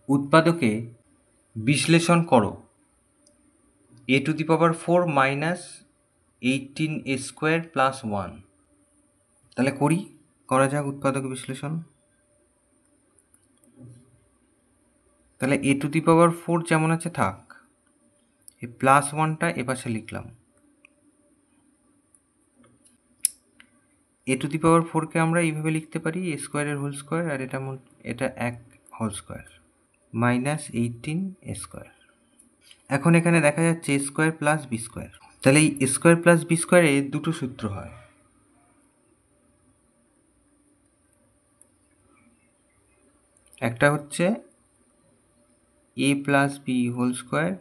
উৎপাদকে বিশ্লেষণ করো। a⁴ minus 18a² plus 1। তাহলে করা যাক উৎপাদক বিশ্লেষণ। তাহলে a⁴ যেমন আছে থাক, এই প্লাস 1টা এপাশে লিখলাম। a⁴কে আমরা এইভাবে লিখতে পারি a² এর হোল স্কোয়ার, আর এটা 1 হোল স্কোয়ার মাইনাস 18a²। এখন এখানে দেখা যাচ্ছে a² প্লাস b²। তাহলে এই a² প্লাস b² এর দুটো সূত্র হয়। একটা হচ্ছে a plus b whole square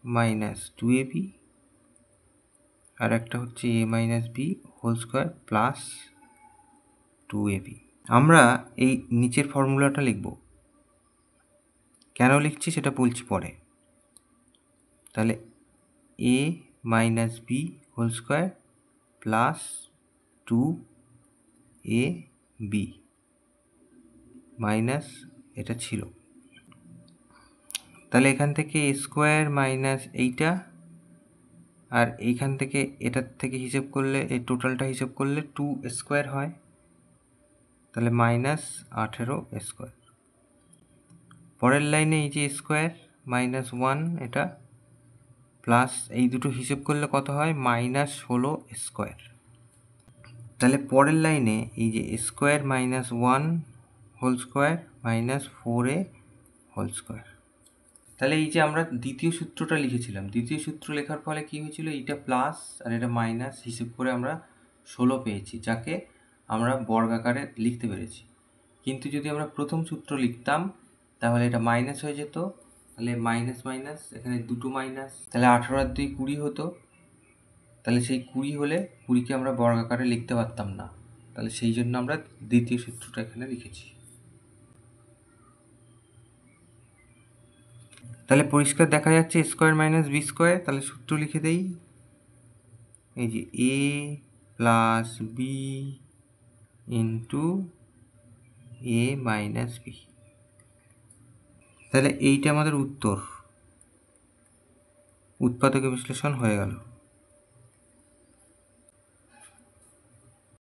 minus 2ab, আর একটা হচ্ছে a minus b whole square plus 2ab। আমরা এই নিচের ফর্মুলাটা লিখব, কেন লিখছি সেটা বলছি পরে। তাহলে a minus b whole square plus 2ab minus এটা ছিল। তাহলে এখান থেকে a² মাইনাস এইটা, আর এইখান থেকে এটার থেকে হিসেব করলে এই টোটালটা হিসেব করলে 2² হয়। তাহলে মাইনাস 18a²। পরের লাইনে এই যে স্কোয়ার মাইনাস 1 এটা প্লাস এই দুটো হিসেব করলে কত হয়, মাইনাস 16a²। তাহলে পরের লাইনে এই যে square minus 1 whole square minus 4a whole square. তাহলে এই যে আমরা দ্বিতীয় সূত্রটা লিখেছিলাম, দ্বিতীয় সূত্র লেখার ফলে কি হয়েছিল, এইটা প্লাস আর এটা মাইনাস হিসেব করে আমরা 16 পেয়েছি, যাকে আমরা বর্গাকারে লিখতে পেরেছি। কিন্তু যদি আমরা প্রথম সূত্র লিখতাম তাহলে এটা মাইনাস হয়ে যেত। তাহলে মাইনাস মাইনাস এখানে দুটো মাইনাস, তাহলে 18 আর 2 20 হতো। তাহলে সেই 20 হলে 20কে আমরা বর্গাকারে লিখতে পারতাম না। তাহলে সেই জন্য আমরা দ্বিতীয় সূত্রটা এখানে লিখেছি। তাহলে পরিষ্কার দেখা যাচ্ছে a² মাইনাস b²। তাহলে সূত্র লিখে দেই, এই যে a plus b into a minus b. তাহলে এইটা আমাদের উত্তর, উৎপাদক বিশ্লেষণ হয়ে গেল।